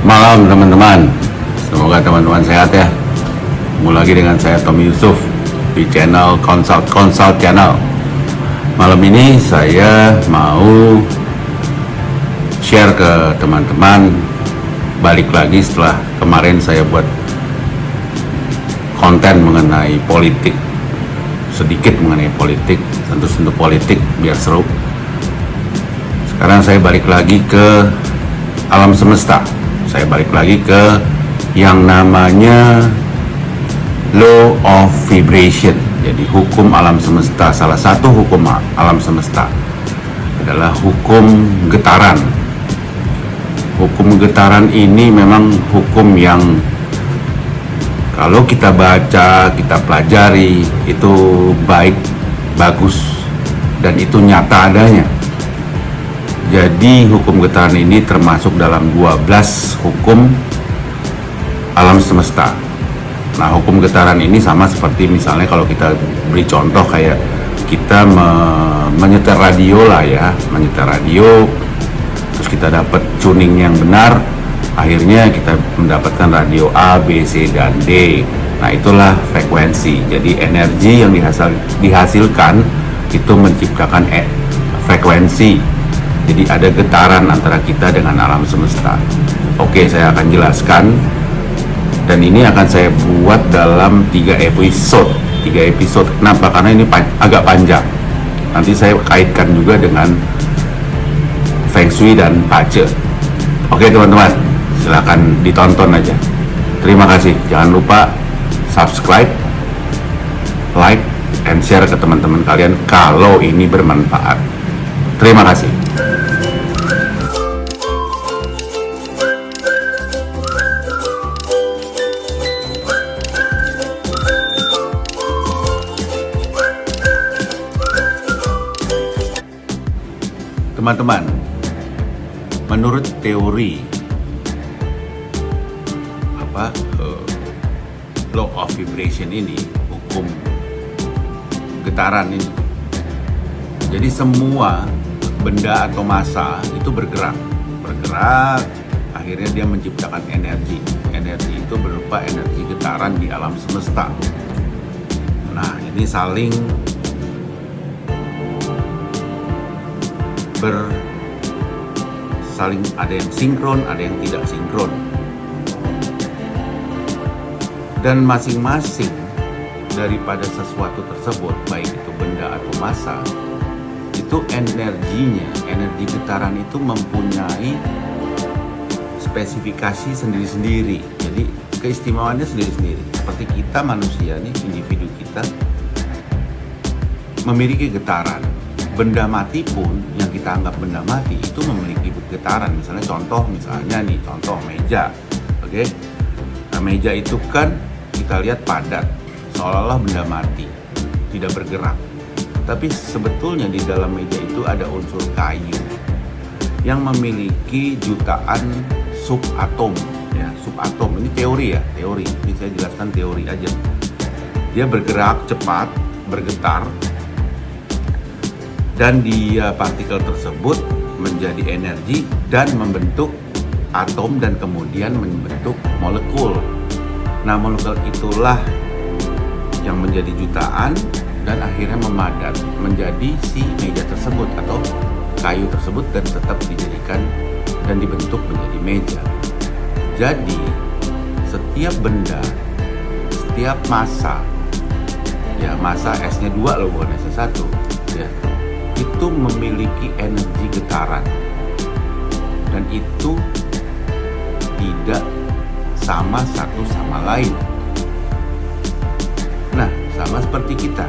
Malam teman-teman, semoga teman-teman sehat ya. Ketemu lagi dengan saya Tommy Yusuf di channel Consult Channel. Malam ini saya mau share ke teman-teman, balik lagi setelah kemarin saya buat konten mengenai politik, sedikit mengenai politik, tentu politik biar seru. Sekarang saya balik lagi ke alam semesta. Saya balik lagi ke yang namanya law of vibration. Jadi hukum alam semesta, salah satu hukum alam semesta adalah hukum getaran. Hukum getaran ini memang hukum yang kalau kita baca, kita pelajari, itu baik, bagus, dan itu nyata adanya. Jadi hukum getaran ini termasuk dalam 12 hukum alam semesta. Nah, hukum getaran ini sama seperti misalnya kalau kita beri contoh kayak kita menyetel radio lah ya, menyetel radio, terus kita dapat tuning yang benar, akhirnya kita mendapatkan radio A, B, C, dan D. Nah, itulah frekuensi. Jadi energi yang dihasilkan itu menciptakan frekuensi. Jadi ada getaran antara kita dengan alam semesta. Oke, saya akan jelaskan. Dan ini akan saya buat dalam 3 episode. Kenapa? Karena ini agak panjang. Nanti saya kaitkan juga dengan Feng Shui dan Pace. Oke teman-teman, silakan ditonton aja. Terima kasih. Jangan lupa subscribe, like, and share ke teman-teman kalian kalau ini bermanfaat. Terima kasih. Teman-teman, menurut teori law of vibration ini, hukum getaran ini, jadi semua benda atau massa itu bergerak, akhirnya dia menciptakan energi itu berupa energi getaran di alam semesta. Nah, ini saling ada yang sinkron, ada yang tidak sinkron, dan masing-masing daripada sesuatu tersebut, baik itu benda atau massa, itu energi getaran itu mempunyai spesifikasi sendiri-sendiri. Jadi keistimewaannya sendiri-sendiri. Seperti kita manusia nih, individu kita memiliki getaran. Benda mati pun yang kita anggap benda mati itu memiliki getaran. Contoh meja. Oke. Nah, meja itu kan kita lihat padat, seolah-olah benda mati, tidak bergerak. Tapi sebetulnya di dalam meja itu ada unsur kayu yang memiliki jutaan subatom ya, subatom. Ini teori. Ini saya jelaskan teori aja. Dia bergerak cepat, bergetar, dan dia partikel tersebut menjadi energi dan membentuk atom dan kemudian membentuk molekul. Nah, molekul itulah yang menjadi jutaan dan akhirnya memadat menjadi si meja tersebut atau kayu tersebut dan tetap dijadikan dan dibentuk menjadi meja. Jadi setiap benda, setiap massa, ya massa S-nya 2 loh, bukan S-nya 1 ya, itu memiliki energi getaran dan itu tidak sama satu sama lain. Nah, sama seperti kita,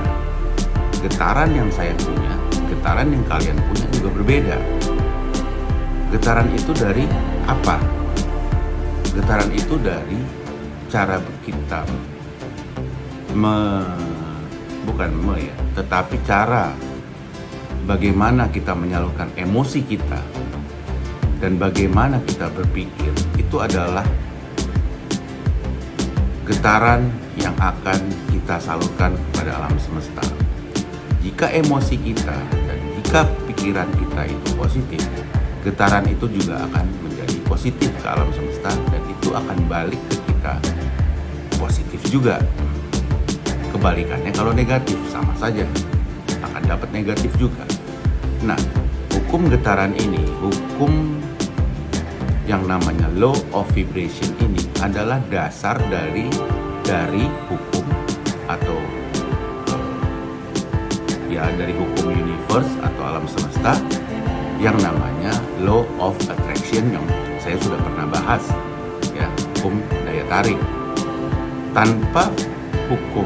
getaran yang saya punya, getaran yang kalian punya juga berbeda. Getaran itu dari apa? Getaran itu dari cara kita tetapi cara bagaimana kita menyalurkan emosi kita dan bagaimana kita berpikir, itu adalah getaran yang akan kita salurkan kepada alam semesta. Jika emosi kita dan jika pikiran kita itu positif, getaran itu juga akan menjadi menjadi positif ke alam semesta, dan itu akan balik ke kita positif juga. Kebalikannya kalau negatif, sama saja akan dapat negatif juga. Nah, hukum getaran ini, hukum yang namanya law of vibration ini adalah dasar dari hukum atau dari hukum universe atau alam semesta yang namanya law of attraction, yang saya sudah pernah bahas, ya, hukum daya tarik. Tanpa hukum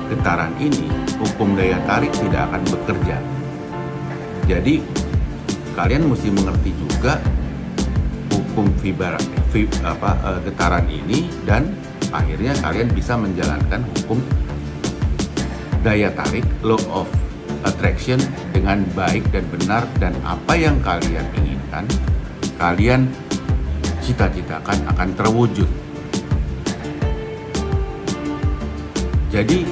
getaran ini, hukum daya tarik tidak akan bekerja. Jadi kalian mesti mengerti juga hukum getaran ini, dan akhirnya kalian bisa menjalankan hukum daya tarik, law of attraction dengan baik dan benar, dan apa yang kalian inginkan, kalian cita-citakan akan terwujud. Jadi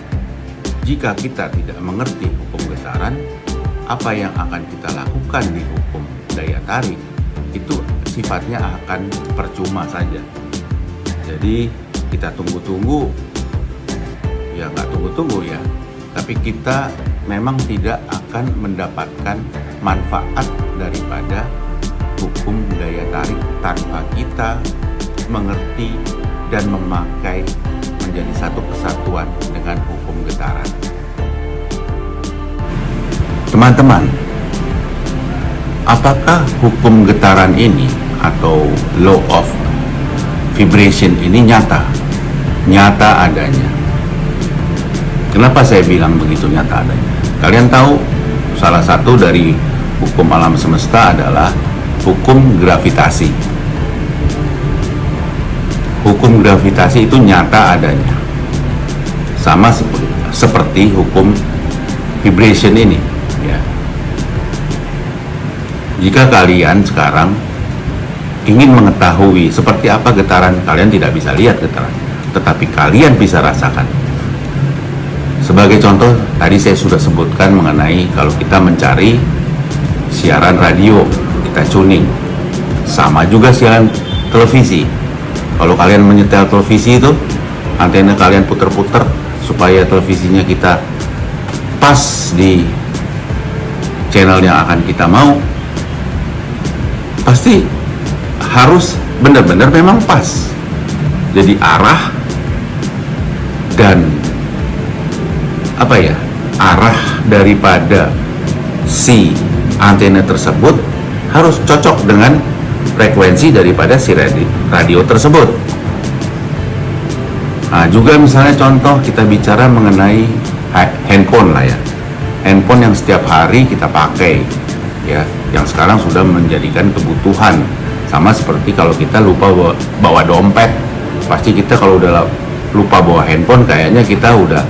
jika kita tidak mengerti hukum getaran, apa yang akan kita lakukan di hukum daya tarik itu sifatnya akan percuma saja. Jadi kita tunggu-tunggu, ya nggak tunggu-tunggu ya, tapi kita memang tidak akan mendapatkan manfaat daripada hukum daya tarik tanpa kita mengerti dan memakai menjadi satu kesatuan dengan hukum getaran. Teman-teman, apakah hukum getaran ini atau law of vibration ini nyata adanya? Kenapa saya bilang begitu nyata adanya? Kalian tahu salah satu dari hukum alam semesta adalah hukum gravitasi. Hukum gravitasi itu nyata adanya, sama seperti hukum vibration ini, ya. Jika kalian sekarang ingin mengetahui seperti apa getaran, kalian tidak bisa lihat getaran, tetapi kalian bisa rasakan. Sebagai contoh, tadi saya sudah sebutkan mengenai kalau kita mencari siaran radio, kita tuning. Sama juga siaran televisi. Kalau kalian menyetel televisi itu, antena kalian puter-puter supaya televisinya kita pas di channel yang akan kita mau, pasti harus benar-benar memang pas. Jadi arah dan arah daripada si antena tersebut harus cocok dengan frekuensi daripada si radio tersebut. Nah, juga misalnya contoh kita bicara mengenai handphone lah ya. Handphone yang setiap hari kita pakai, ya, yang sekarang sudah menjadikan kebutuhan. Sama seperti kalau kita lupa bawa dompet, pasti kita kalau udah lupa bawa handphone kayaknya kita udah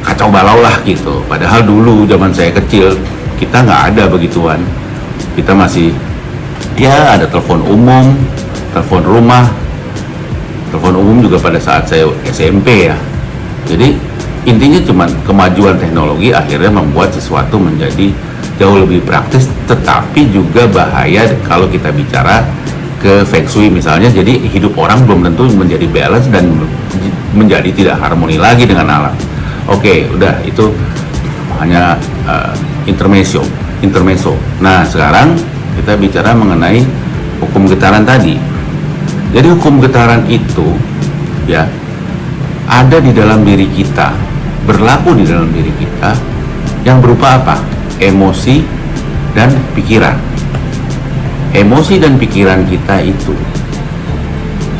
kacau balau lah gitu. Padahal dulu zaman saya kecil kita nggak ada begituan. Kita masih ada telepon umum, telepon rumah. Telepon umum juga pada saat saya SMP ya. Jadi intinya cuma kemajuan teknologi akhirnya membuat sesuatu menjadi jauh lebih praktis, tetapi juga bahaya kalau kita bicara ke feng shui misalnya. Jadi hidup orang belum tentu menjadi balance dan menjadi tidak harmoni lagi dengan alam. Oke, udah itu hanya intermezzo. Nah, sekarang kita bicara mengenai hukum getaran tadi. Jadi hukum getaran itu ya ada di dalam diri kita, berlaku di dalam diri kita, yang berupa apa? Emosi dan pikiran. Emosi dan pikiran kita itu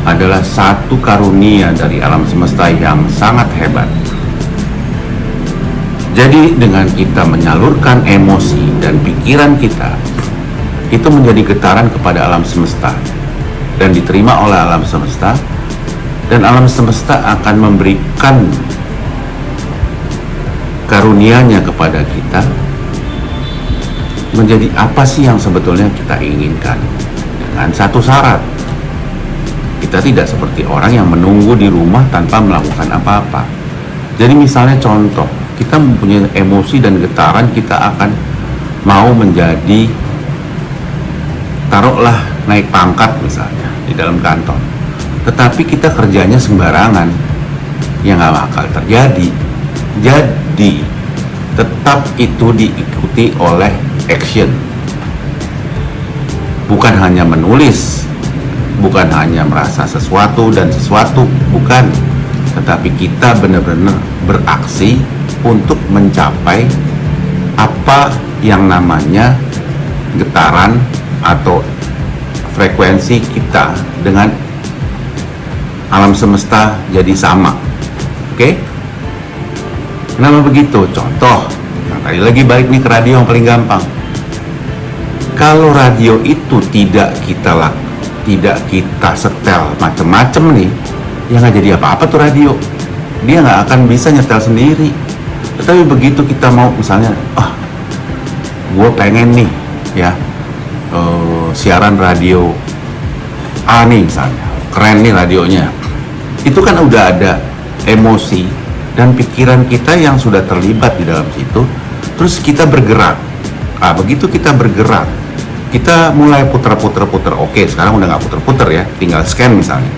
adalah satu karunia dari alam semesta yang sangat hebat. Jadi dengan kita menyalurkan emosi dan pikiran kita, itu menjadi getaran kepada alam semesta dan diterima oleh alam semesta, dan alam semesta akan memberikan karunia-Nya kepada kita menjadi apa sih yang sebetulnya kita inginkan, dengan satu syarat. Kita tidak seperti orang yang menunggu di rumah tanpa melakukan apa-apa. Jadi misalnya contoh, kita mempunyai emosi dan getaran, kita akan mau menjadi taruhlah naik pangkat misalnya di dalam kantor, tetapi kita kerjanya sembarangan, ya nggak bakal terjadi. Jadi tetap itu diikuti oleh action, bukan hanya menulis, bukan hanya merasa sesuatu dan sesuatu, bukan, tetapi kita benar-benar beraksi untuk mencapai apa yang namanya getaran atau frekuensi kita dengan alam semesta jadi sama. Oke? Kenapa begitu? Contoh, yang tadi lagi balik nih ke radio yang paling gampang. Kalau radio itu tidak kita setel macem-macem nih, ya nggak jadi apa-apa tuh radio. Dia nggak akan bisa nyetel sendiri. Tetapi begitu kita mau misalnya, gue pengen nih ya siaran radio A nih misalnya, keren nih radionya. Itu kan udah ada emosi dan pikiran kita yang sudah terlibat di dalam situ. Terus kita bergerak. Begitu kita bergerak, kita mulai puter. Oke, sekarang udah nggak puter-puter ya, tinggal scan misalnya.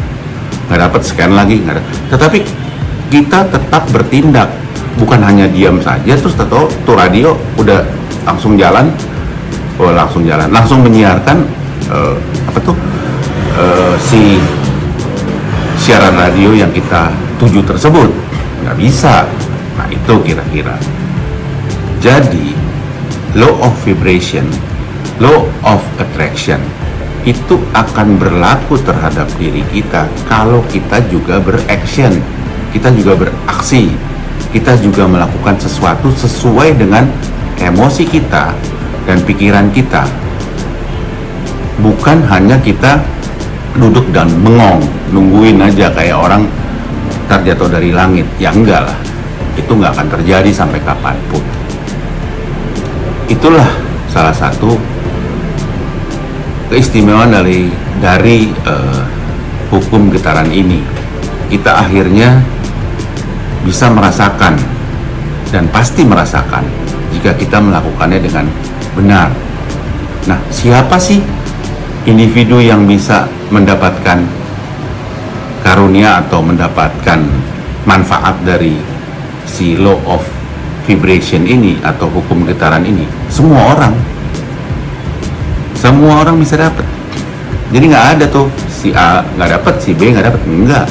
Nggak dapat, scan lagi, nggak ada. Tetapi kita tetap bertindak, bukan hanya diam saja. Terus tuh radio udah langsung jalan, langsung menyiarkan si siaran radio yang kita tuju tersebut. Nggak bisa. Nah itu kira-kira. Jadi law of vibration, law of attraction itu akan berlaku terhadap diri kita kalau kita juga beraction, kita juga beraksi, kita juga melakukan sesuatu sesuai dengan emosi kita dan pikiran kita. Bukan hanya kita duduk dan bengong, nungguin aja kayak orang terjatuh dari langit. Ya enggak lah, itu nggak akan terjadi sampai kapanpun. Itulah salah satu keistimewaan dari hukum getaran ini. Kita akhirnya bisa merasakan dan pasti merasakan jika kita melakukannya dengan benar. Nah, siapa sih individu yang bisa mendapatkan karunia atau mendapatkan manfaat dari si law of vibration ini atau hukum getaran ini? Semua orang bisa dapat. Jadi nggak ada tuh si A nggak dapat, si B nggak dapat, enggak.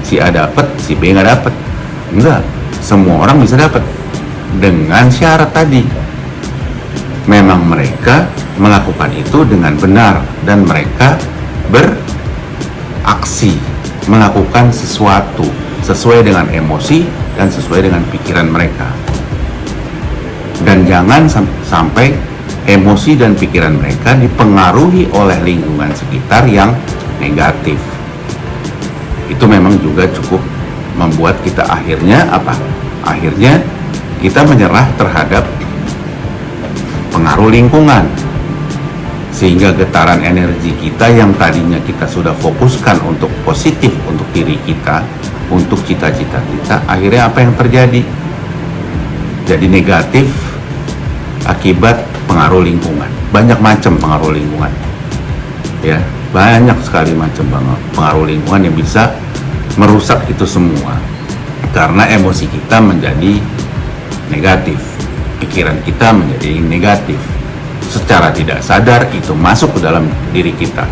Si A dapat, si B nggak dapat, enggak. Semua orang bisa dapat dengan syarat tadi, memang mereka melakukan itu dengan benar dan mereka beraksi, melakukan sesuatu sesuai dengan emosi dan sesuai dengan pikiran mereka. Dan jangan sampai emosi dan pikiran mereka dipengaruhi oleh lingkungan sekitar yang negatif. Itu memang juga cukup membuat kita akhirnya kita menyerah terhadap pengaruh lingkungan, sehingga getaran energi kita yang tadinya kita sudah fokuskan untuk positif untuk diri kita, untuk cita-cita kita, akhirnya apa yang terjadi? Jadi negatif akibat pengaruh lingkungan. Banyak macam pengaruh lingkungan, ya, banyak sekali macam pengaruh lingkungan yang bisa merusak itu semua karena emosi kita menjadi negatif, pikiran kita menjadi negatif. Secara tidak sadar itu masuk ke dalam diri kita.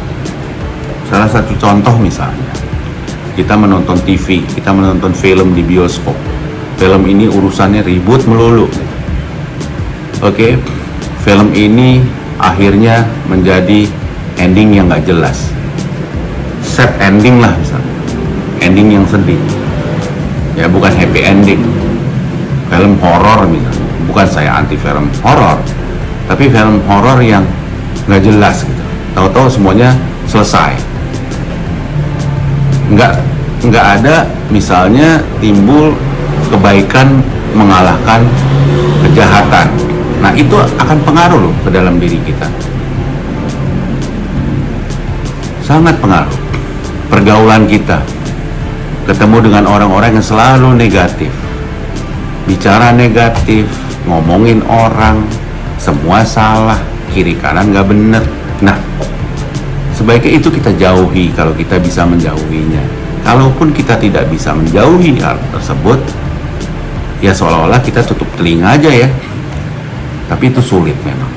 Salah satu contoh misalnya, kita menonton TV, kita menonton film di bioskop. Film ini urusannya ribut melulu. Oke, film ini akhirnya menjadi ending yang gak jelas. Sad ending lah misalnya, ending yang sedih. Ya bukan happy ending. Film horor misalnya, bukan saya anti film horor, tapi film horor yang nggak jelas gitu. Tahu-tahu semuanya selesai. Nggak ada misalnya timbul kebaikan mengalahkan kejahatan. Nah itu akan pengaruh loh ke dalam diri kita. Sangat pengaruh. Pergaulan kita, ketemu dengan orang-orang yang selalu negatif, bicara negatif, ngomongin orang, semua salah, kiri kanan nggak bener. Nah, Sebaiknya itu kita jauhi kalau kita bisa menjauhinya. Kalaupun kita tidak bisa menjauhi hal tersebut, ya seolah-olah kita tutup telinga aja ya. Tapi itu sulit memang,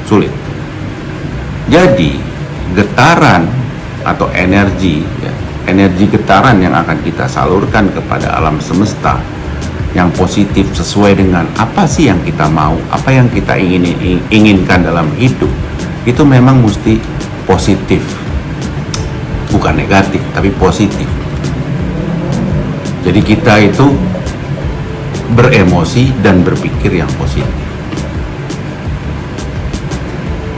sulit. Jadi getaran atau energi ya, energi getaran yang akan kita salurkan kepada alam semesta yang positif sesuai dengan apa sih yang kita mau, apa yang kita inginkan dalam hidup, itu memang mesti positif, bukan negatif tapi positif. Jadi kita itu beremosi dan berpikir yang positif.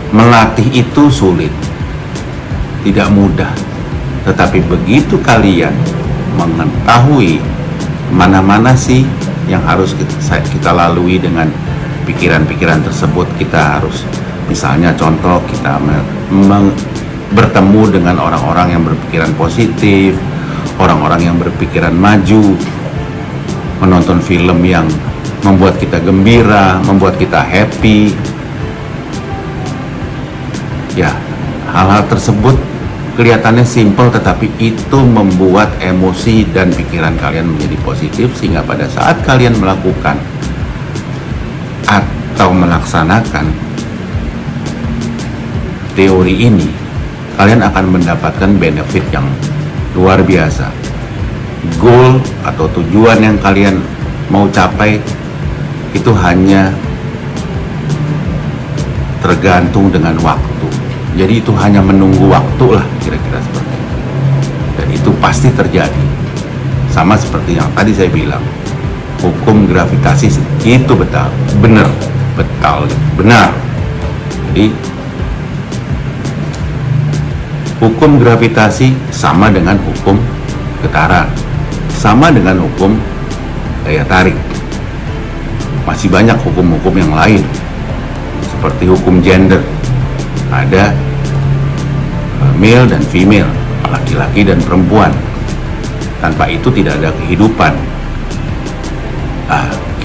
Melatih itu sulit, tidak mudah, tetapi begitu kalian mengetahui mana-mana sih yang harus kita lalui dengan pikiran-pikiran tersebut, kita harus, misalnya contoh, kita bertemu dengan orang-orang yang berpikiran positif, orang-orang yang berpikiran maju, menonton film yang membuat kita gembira, membuat kita happy. Ya, hal-hal tersebut kelihatannya simpel, tetapi itu membuat emosi dan pikiran kalian menjadi positif, sehingga pada saat kalian melakukan atau melaksanakan teori ini, kalian akan mendapatkan benefit yang luar biasa. Goal atau tujuan yang kalian mau capai itu hanya tergantung dengan waktu. Jadi itu hanya menunggu waktu lah, kira-kira seperti itu. Dan itu pasti terjadi. Sama seperti yang tadi saya bilang, hukum gravitasi itu benar. Jadi hukum gravitasi sama dengan hukum getaran, sama dengan hukum daya tarik. Masih banyak hukum-hukum yang lain, seperti hukum gender. Ada male dan female, laki-laki dan perempuan. Tanpa itu tidak ada kehidupan.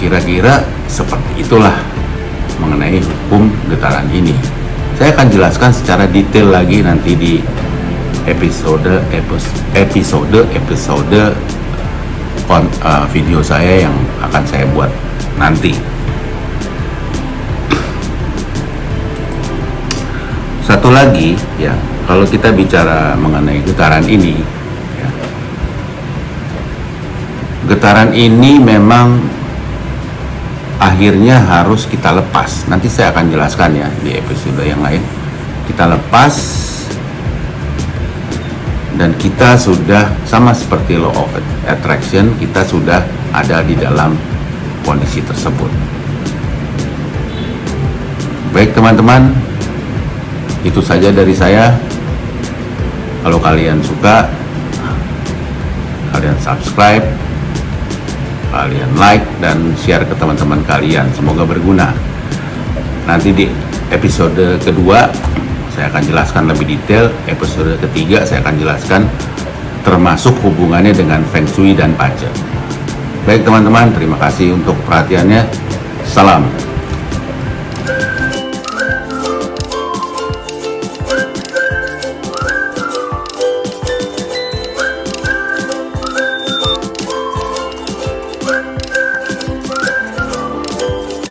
Kira-kira seperti itulah mengenai hukum getaran ini. Saya akan jelaskan secara detail lagi nanti di episode video saya yang akan saya buat nanti. Satu lagi ya, kalau kita bicara mengenai getaran ini ya, getaran ini memang akhirnya harus kita lepas. Nanti saya akan jelaskan ya di episode yang lain. Kita lepas, dan kita sudah sama seperti law of attraction, kita sudah ada di dalam kondisi tersebut. Baik teman-teman, itu saja dari saya. Kalau kalian suka, kalian subscribe, kalian like dan share ke teman-teman kalian. Semoga berguna. Nanti di episode kedua saya akan jelaskan lebih detail. Episode ketiga saya akan jelaskan termasuk hubungannya dengan Feng Shui dan Pace. Baik teman-teman, terima kasih untuk perhatiannya. Salam.